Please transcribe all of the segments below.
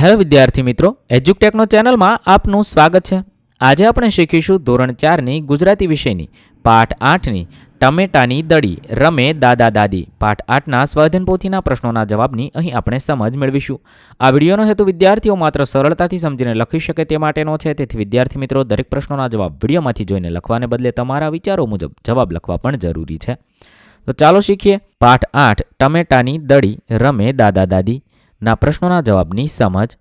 Hello વિદ્યાર્થી મિત્રો, એજ્યુકટેકનો ચેનલમાં આપનું સ્વાગત છે। આજે આપણે શીખીશું ધોરણ 4ની ગુજરાતી વિષયની પાઠ 8ની ટમેટાની દડી રમે દાદા દાદી। પાઠ 8ના સ્વાધ્યાય પોથીના પ્રશ્નોના જવાબની અહીં આપણે સમજ મેળવીશું। આ વિડીયોનો હેતુ વિદ્યાર્થીઓ માત્ર સરળતાથી સમજીને લખી શકે તે માટેનો છે, તેથી વિદ્યાર્થી મિત્રો દરેક પ્રશ્નોના જવાબ વિડીયોમાંથી જોઈને લખવાને બદલે તમારા વિચારો મુજબ જવાબ લખવા પણ જરૂરી છે। તો ચાલો શીખીએ પાઠ 8 ટમેટાની દડી રમે દાદા દાદી ના પ્રશ્નોના જવાબની સમજ।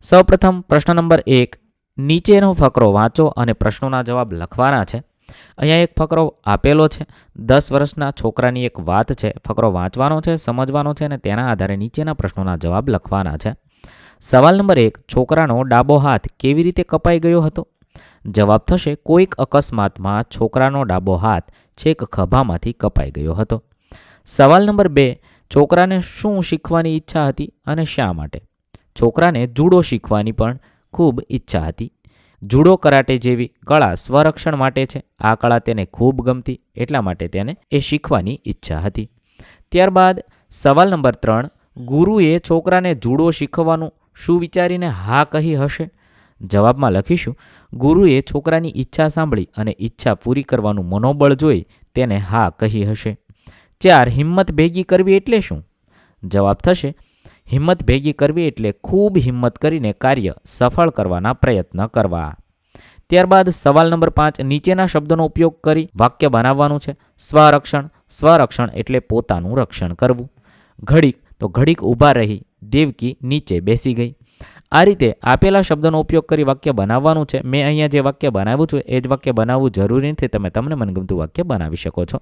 સૌપ્રથમ પ્રશ્ન નંબર 1, નીચેનો ફકરો વાંચો અને પ્રશ્નોના જવાબ લખવાના છે। અહીંયા એક ફકરો આપેલો છે, 10 વર્ષના છોકરાની એક વાત છે। ફકરો વાંચવાનો છે, સમજવાનો છે અને તેના આધારે નીચેના પ્રશ્નોના જવાબ લખવાના છે। સવાલ નંબર 1, છોકરાનો ડાબો હાથ કેવી રીતે કપાઈ ગયો હતો? જવાબ થશે, કોઈક અકસ્માતમાં છોકરાનો ડાબો હાથ છેક ખભામાંથી કપાઈ ગયો હતો। સવાલ નંબર 2, છોકરાને શું શીખવાની ઈચ્છા હતી અને શા માટે? છોકરાને જુડો શીખવાની પણ ખૂબ ઈચ્છા હતી। જુડો કરાટે જેવી કળા સ્વરક્ષણ માટે છે। આ કળા તેને ખૂબ ગમતી, એટલા માટે તેને એ શીખવાની ઈચ્છા હતી। ત્યારબાદ સવાલ નંબર 3, ગુરુએ છોકરાને જુડો શીખવાનું શું વિચારીને હા કહી હશે? જવાબમાં લખીશું, ગુરુએ છોકરાની ઈચ્છા સાંભળી અને ઈચ્છા પૂરી કરવાનું મનોબળ જોઈ તેને હા કહી હશે। 4, હિંમત ભેગી કરવી એટલે શું? જવાબ થશે, હિંમત ભેગી કરવી એટલે ખૂબ હિંમત કરીને કાર્ય સફળ કરવાના પ્રયત્ન કરવા। ત્યારબાદ સવાલ નંબર 5, નીચેના શબ્દોનો ઉપયોગ કરી વાક્ય બનાવવાનું છે। સ્વરક્ષણ, સ્વરક્ષણ એટલે પોતાનું રક્ષણ કરવું। ઘડીક, તો ઘડીક ઊભા રહી દેવકી નીચે બેસી ગઈ। આ રીતે આપેલા શબ્દોનો ઉપયોગ કરી વાક્ય બનાવવાનું છે। મેં અહીંયા જે વાક્ય બનાવ્યું છે એ જ વાક્ય બનાવવું જરૂરી નથી, તમે તમને મનગમતું વાક્ય બનાવી શકો છો।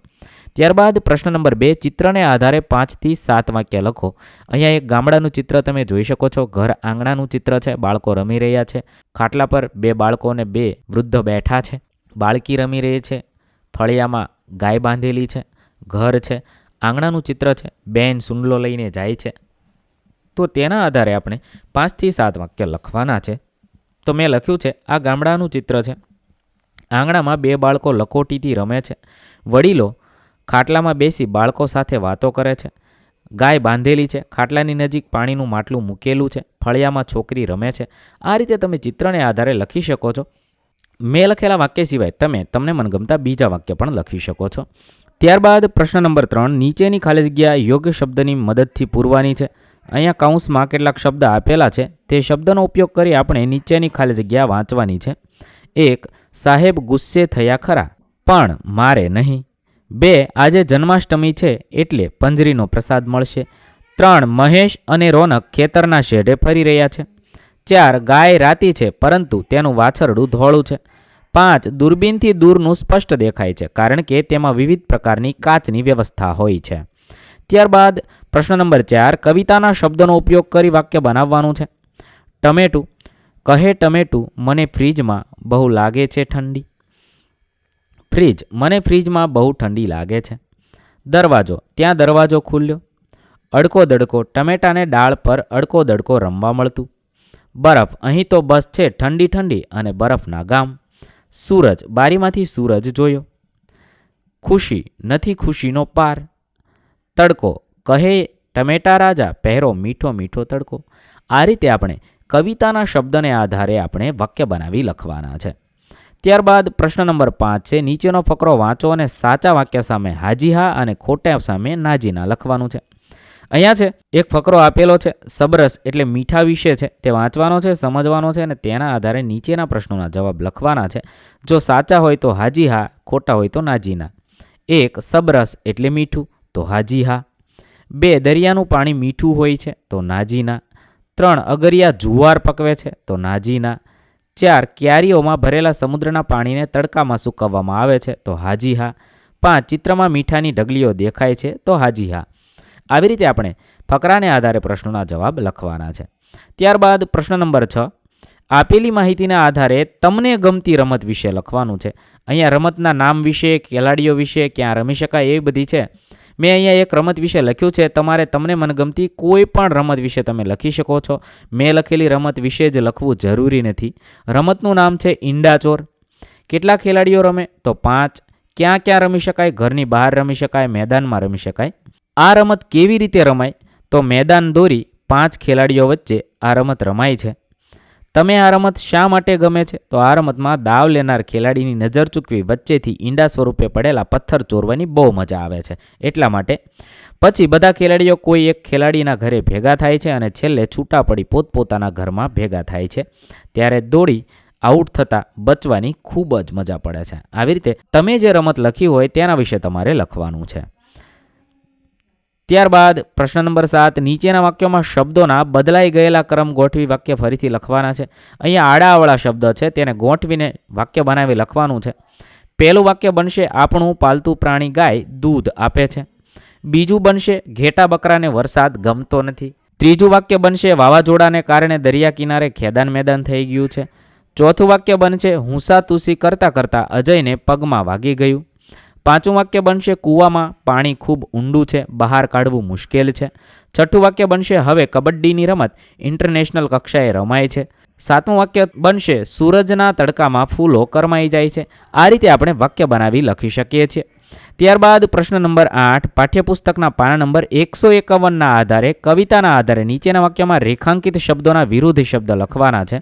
ત્યારબાદ પ્રશ્ન નંબર 2, ચિત્રને આધારે 5 થી 7 વાક્ય લખો। અહીંયા એક ગામડાનું ચિત્ર તમે જોઈ શકો છો। ઘર આંગણાનું ચિત્ર છે, બાળકો રમી રહ્યા છે। ખાટલા પર 2 બાળકો અને 2 વૃદ્ધ બેઠા છે। બાળકી રમી રહી છે, ફળિયામાં ગાય બાંધેલી છે, ઘર છે, આંગણાનું ચિત્ર છે, બેન સુંડલો લઈને જાય છે। તો તેના આધારે આપણે 5 થી 7 વાક્ય લખવાના છે। તો મેં લખ્યું છે, આ ગામડાનું ચિત્ર છે। આંગણામાં 2 બાળકો લખોટીથી રમે છે। વડીલો ખાટલામાં બેસી બાળકો સાથે વાતો કરે છે। ગાય બાંધેલી છે, ખાટલાની નજીક પાણીનું માટલું મૂકેલું છે, ફળિયામાં છોકરી રમે છે। આ રીતે તમે ચિત્રને આધારે લખી શકો છો। મેં લખેલા વાક્ય સિવાય તમે તમને મનગમતા બીજા વાક્ય પણ લખી શકો છો। ત્યારબાદ પ્રશ્ન નંબર 3, નીચેની ખાલી જગ્યા યોગ્ય શબ્દની મદદથી પૂરવાની છે। અહીંયા કૌંસમાં કેટલાક શબ્દ આપેલા છે, તે શબ્દનો ઉપયોગ કરી આપણે નીચેની ખાલી જગ્યા વાંચવાની છે। 1, સાહેબ ગુસ્સે થયા ખરા, પણ મારે નહીં। 2, આજે જન્માષ્ટમી છે એટલે પંજરીનો પ્રસાદ મળશે। 3, મહેશ અને રોનક ખેતરના શેઢે ફરી રહ્યા છે। 4, ગાય રાતી છે પરંતુ તેનું વાછરડું ધોળું છે। 5, દૂરબીનથી દૂરનું સ્પષ્ટ દેખાય છે કારણ કે તેમાં વિવિધ પ્રકારની કાચની વ્યવસ્થા હોય છે। ત્યારબાદ પ્રશ્ન નંબર 4, કવિતાના શબ્દોનો ઉપયોગ કરી વાક્ય બનાવવાનું છે। ટમેટું, કહે ટમેટું મને ફ્રીજમાં બહુ લાગે છે ઠંડી। ફ્રીજ, મને ફ્રીજમાં બહુ ઠંડી લાગે છે। દરવાજો, ત્યાં દરવાજો ખુલ્યો। અડકો દડકો, ટમેટાને ડાળ પર અડકો દડકો રમવા મળતું। બરફ, અહીં તો બસ છે ઠંડી ઠંડી અને બરફના ગામ। સૂરજ, બારીમાંથી સૂરજ જોયો। ખુશી, નથી ખુશીનો પાર। તડકો, કહે ટમેટા રાજા પહેરો મીઠો મીઠો તડકો। આ રીતે આપણે કવિતાના શબ્દને આધારે આપણે વાક્ય બનાવી લખવાના છે। ત્યારબાદ પ્રશ્ન નંબર 5 છે, નીચેનો ફકરો વાંચો અને સાચા વાક્ય સામે હાજી હા અને ખોટા સામે નાજી ના લખવાનું છે। અહીંયા છે એક ફકરો આપેલો છે, સબરસ એટલે મીઠા વિશે છે, તે વાંચવાનો છે, સમજવાનો છે અને તેના આધારે નીચેના પ્રશ્નોના જવાબ લખવાના છે। જો સાચા હોય તો હાજી હા, ખોટા હોય તો નાજી ના। 1, સબરસ એટલે મીઠું, તો હાજી હા। 2, દરિયાનું પાણી મીઠું હોય છે, તો નાજી ના। 3, અગરિયા જુવાર પકવે છે, તો નાજી ના। 4, ક્યારીઓમાં ભરેલા સમુદ્રના પાણીને તડકામાં સૂકવવામાં આવે છે, તો હાજી હા। 5, ચિત્રમાં મીઠાની ઢગલીઓ દેખાય છે, તો હાજી હા। આવી રીતે આપણે ફકરાને આધારે પ્રશ્નોના જવાબ લખવાના છે। ત્યારબાદ પ્રશ્ન નંબર 6, આપેલી માહિતીના આધારે તમને ગમતી રમત વિશે લખવાનું છે। અહીંયા રમતના નામ વિશે, ખેલાડીઓ વિશે, ક્યાં રમી શકાય એ બધી છે। મેં અહીંયા એક રમત વિશે લખ્યું છે, તમારે તમને મનગમતી કોઈ પણ રમત વિશે તમે લખી શકો છો। મેં લખેલી રમત વિશે જ લખવું જરૂરી નથી। રમતનું નામ છે ઈંડાચોર। કેટલા ખેલાડીઓ રમે, તો 5। ક્યાં ક્યાં રમી શકાય, ઘરની બહાર રમી શકાય, મેદાનમાં રમી શકાય। આ રમત કેવી રીતે રમાય, તો મેદાન દોરી 5 ખેલાડીઓ વચ્ચે આ રમત રમાય છે. તમે આ રમત શા માટે ગમે છે? તો આ રમતમાં દાવ લેનાર ખેલાડીની નજર ચૂકવી વચ્ચેથી ઈંડા સ્વરૂપે પડેલા પથ્થર ચોરવાની બહુ મજા આવે છે, એટલા માટે. પછી બધા ખેલાડીઓ કોઈ એક ખેલાડીના ઘરે ભેગા થાય છે અને છેલ્લે છૂટા પડી પોતપોતાના ઘરમાં ભેગા થાય છે. ત્યારે દોડી આઉટ થતાં બચવાની ખૂબ જ મજા પડે છે. આવી રીતે તમે જે રમત લખી હોય તેના વિશે તમારે લખવાનું છે. ત્યારબાદ પ્રશ્ન નંબર 7, નીચેના વાક્યોમાં શબ્દોના બદલાઈ ગયેલા ક્રમ ગોઠવી વાક્ય ફરીથી લખવાના છે. અહીંયા આડાઅવળા શબ્દ છે, તેને ગોઠવીને વાક્ય બનાવી લખવાનું છે. પહેલું વાક્ય બનશે, આપણું પાલતુ પ્રાણી ગાય દૂધ આપે છે. બીજું બનશે, ઘેટા બકરાને વરસાદ ગમતો નથી. ત્રીજું વાક્ય બનશે, વાવાઝોડાને કારણે દરિયા કિનારે ખેદાન મેદાન થઈ ગયું છે. ચોથું વાક્ય બનશે, હુંસાતુસી કરતાં કરતાં અજયને પગમાં વાગી ગયું. પાંચમું વાક્ય બનશે, કૂવામાં પાણી ખૂબ ઊંડું છે, બહાર કાઢવું મુશ્કેલ છે. છઠ્ઠું વાક્ય બનશે, હવે કબડ્ડીની રમત ઇન્ટરનેશનલ કક્ષાએ રમાય છે. સાતમું વાક્ય બનશે, સૂરજના તડકામાં ફૂલો કરમાઈ જાય છે. આ રીતે આપણે વાક્ય બનાવી લખી શકીએ છીએ. ત્યારબાદ પ્રશ્ન નંબર 8, પાઠ્યપુસ્તકના પાના નંબર 151ના આધારે કવિતાના આધારે નીચેના વાક્યમાં રેખાંકિત શબ્દોના વિરુદ્ધ શબ્દ લખવાના છે.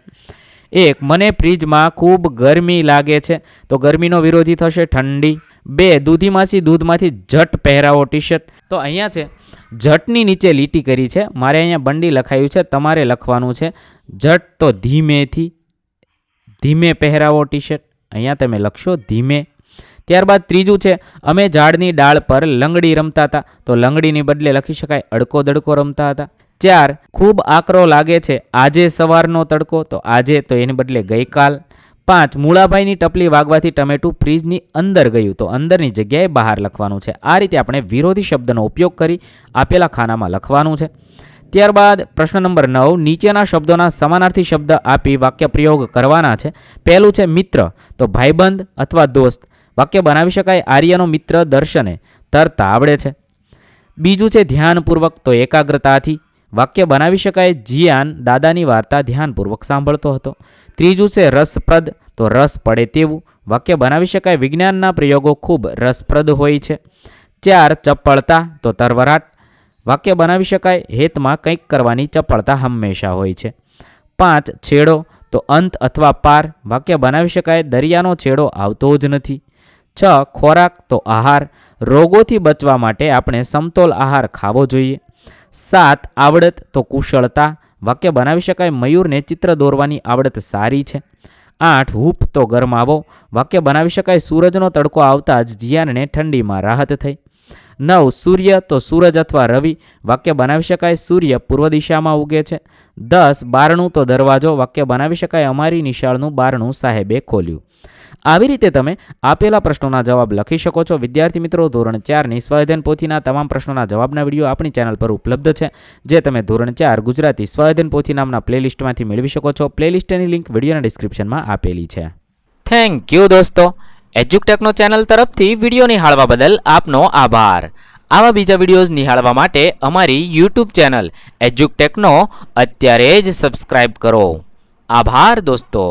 1, મને ફ્રીજમાં ખૂબ ગરમી લાગે છે, તો ગરમીનો વિરોધી થશે ઠંડી. 2, દૂધી માસી દૂધમાંથી ઝટ પહેરાવો ટી શર્ટ, તો અહીંયા છે ઝટની નીચે લીટી કરી છે, મારે અહીંયા બંડી લખાયું છે, તમારે લખવાનું છે ઝટ તો ધીમેથી, ધીમે પહેરાવો ટી શર્ટ, અહીંયા તમે લખશો ધીમે. ત્યારબાદ ત્રીજું છે, અમે ઝાડની ડાળ પર લંગડી રમતા હતા, તો લંગડીની બદલે લખી શકાય અડકો દડકો રમતા હતા. 4, ખૂબ આકરો લાગે છે, આજે સવારનો તડકો, તો આજે તો એને બદલે ગઈકાલ. 5, મૂળાભાઈની ટપલી વાગવાથી ટમેટું ફ્રીજની અંદર ગયું, તો અંદરની જગ્યાએ બહાર લખવાનું છે. આ રીતે આપણે વિરોધી શબ્દનો ઉપયોગ કરી આપેલા ખાનામાં લખવાનું છે. ત્યારબાદ પ્રશ્ન નંબર 9, નીચેના શબ્દોના સમાનાર્થી શબ્દ આપી વાક્ય પ્રયોગ કરવાના છે. પહેલું છે મિત્ર, તો ભાઈબંધ અથવા દોસ્ત. વાક્ય બનાવી શકાય, આર્યનો મિત્ર દર્શને તરતા આવડે છે. બીજું છે ધ્યાનપૂર્વક, તો એકાગ્રતાથી. વાક્ય બનાવી શકાય, જીયાન દાદાની વાર્તા ધ્યાનપૂર્વક સાંભળતો હતો. ત્રીજું છે રસપ્રદ, તો રસ પડે તેવું. વાક્ય બનાવી શકાય, વિજ્ઞાનના પ્રયોગો ખૂબ રસપ્રદ હોય છે. 4, ચપળતા, તો તરવરાટ. વાક્ય બનાવી શકાય, હેતમાં કંઈક કરવાની ચપળતા હંમેશા હોય છે. 5, છેડો, તો અંત અથવા પાર. વાક્ય બનાવી શકાય, દરિયાનો છેડો આવતો જ નથી. 6, ખોરાક, તો આહાર. રોગોથી બચવા માટે આપણે સમતોલ આહાર ખાવો જોઈએ. 7, આવડત, તો કુશળતા. વાક્ય બનાવી શકાય, મયુરને ચિત્ર દોરવાની આવડત સારી છે. 8, હૂપ, તો ગરમાવો. વાક્ય બનાવી શકાય, સૂરજનો તડકો આવતા જ જીયાનને ઠંડીમાં રાહત થઈ. 9, સૂર્ય, તો સૂરજ અથવા રવિ. વાક્ય બનાવી શકાય, સૂર્ય પૂર્વ દિશામાં ઉગે છે. 10, બારણું, તો દરવાજો. વાક્ય બનાવી શકાય, અમારી નિશાળનું બારણું સાહેબે ખોલ્યું. આવી રીતે તમે આપેલા પ્રશ્નોના જવાબ લખી શકો છો. વિદ્યાર્થી મિત્રો, ધોરણ 4ની સ્વાધ્યાયન પોથીના તમામ પ્રશ્નોના જવાબના વિડીયો આપણી ચેનલ પર ઉપલબ્ધ છે, જે તમે ધોરણ 4 ગુજરાતી સ્વાધ્યાયન પોથી નામના પ્લેલિસ્ટમાંથી મેળવી શકો છો. પ્લેલિસ્ટની લિંક વિડીયોના ડિસ્ક્રિપ્શનમાં આપેલી છે. થેન્ક યુ દોસ્તો. એજ્યુકટેકનો ચેનલ તરફથી વિડીયો નિહાળવા બદલ આપનો આભાર. આવા બીજા વિડીયોઝ નિહાળવા માટે અમારી યુટ્યુબ ચેનલ એજ્યુકટેકનો અત્યારે જ સબસ્ક્રાઇબ કરો. આભાર દોસ્તો.